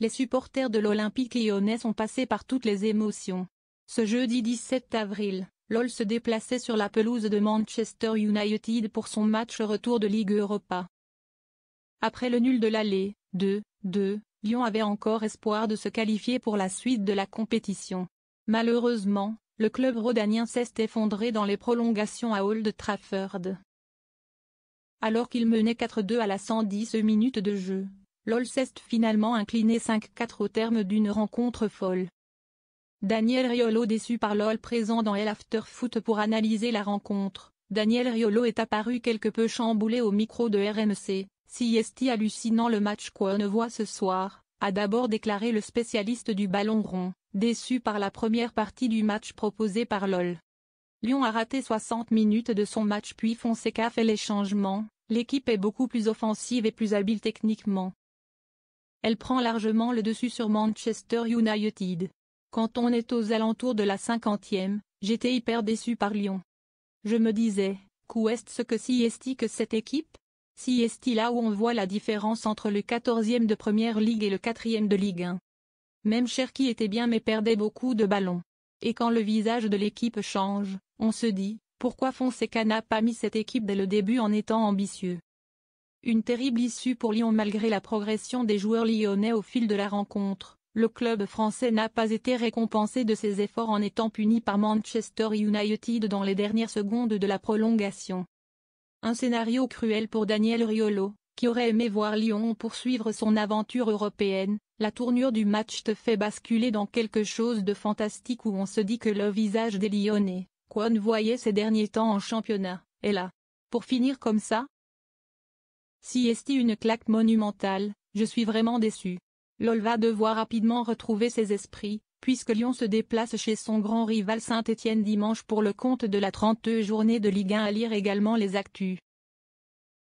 les supporters de l'Olympique lyonnais sont passés par toutes les émotions. Ce jeudi 17 avril, LOL se déplaçait sur la pelouse de Manchester United pour son match retour de Ligue Europa. Après le nul de l'aller, 2-2, Lyon avait encore espoir de se qualifier pour la suite de la compétition. Malheureusement, le club rhodanien s'est effondré dans les prolongations à Old Trafford. Alors qu'il menait 4-2 à la 110e minute de jeu, LOL s'est finalement incliné 5-4 au terme d'une rencontre folle. Daniel Riolo déçu par LOL présent dans l'Afterfoot pour analyser la rencontre. Daniel Riolo est apparu quelque peu chamboulé au micro de RMC. CST hallucinant le match qu'on voit ce soir, a d'abord déclaré le spécialiste du ballon rond, déçu par la première partie du match proposé par LOL. Lyon a raté 60 minutes de son match puis Fonseca fait les changements, l'équipe est beaucoup plus offensive et plus habile techniquement. Elle prend largement le dessus sur Manchester United. Quand on est aux alentours de la 50e, j'étais hyper déçu par Lyon. Je me disais, qu'est-ce que CST que cette équipe? CST là où on voit la différence entre le 14e de Première Ligue et le 4e de Ligue 1. Même Cherki était bien mais perdait beaucoup de ballons. Et quand le visage de l'équipe change, on se dit, pourquoi Fonseca n'a pas mis cette équipe dès le début en étant ambitieux? Une terrible issue pour Lyon malgré la progression des joueurs lyonnais au fil de la rencontre. Le club français n'a pas été récompensé de ses efforts en étant puni par Manchester United dans les dernières secondes de la prolongation. Un scénario cruel pour Daniel Riolo, qui aurait aimé voir Lyon poursuivre son aventure européenne. La tournure du match te fait basculer dans quelque chose de fantastique où on se dit que le visage des Lyonnais, qu'on voyait ces derniers temps en championnat, est là. Pour finir comme ça? CST une claque monumentale, je suis vraiment déçu. LOL va devoir rapidement retrouver ses esprits, puisque Lyon se déplace chez son grand rival Saint-Étienne dimanche pour le compte de la 30e journée de Ligue 1 à lire également les actus.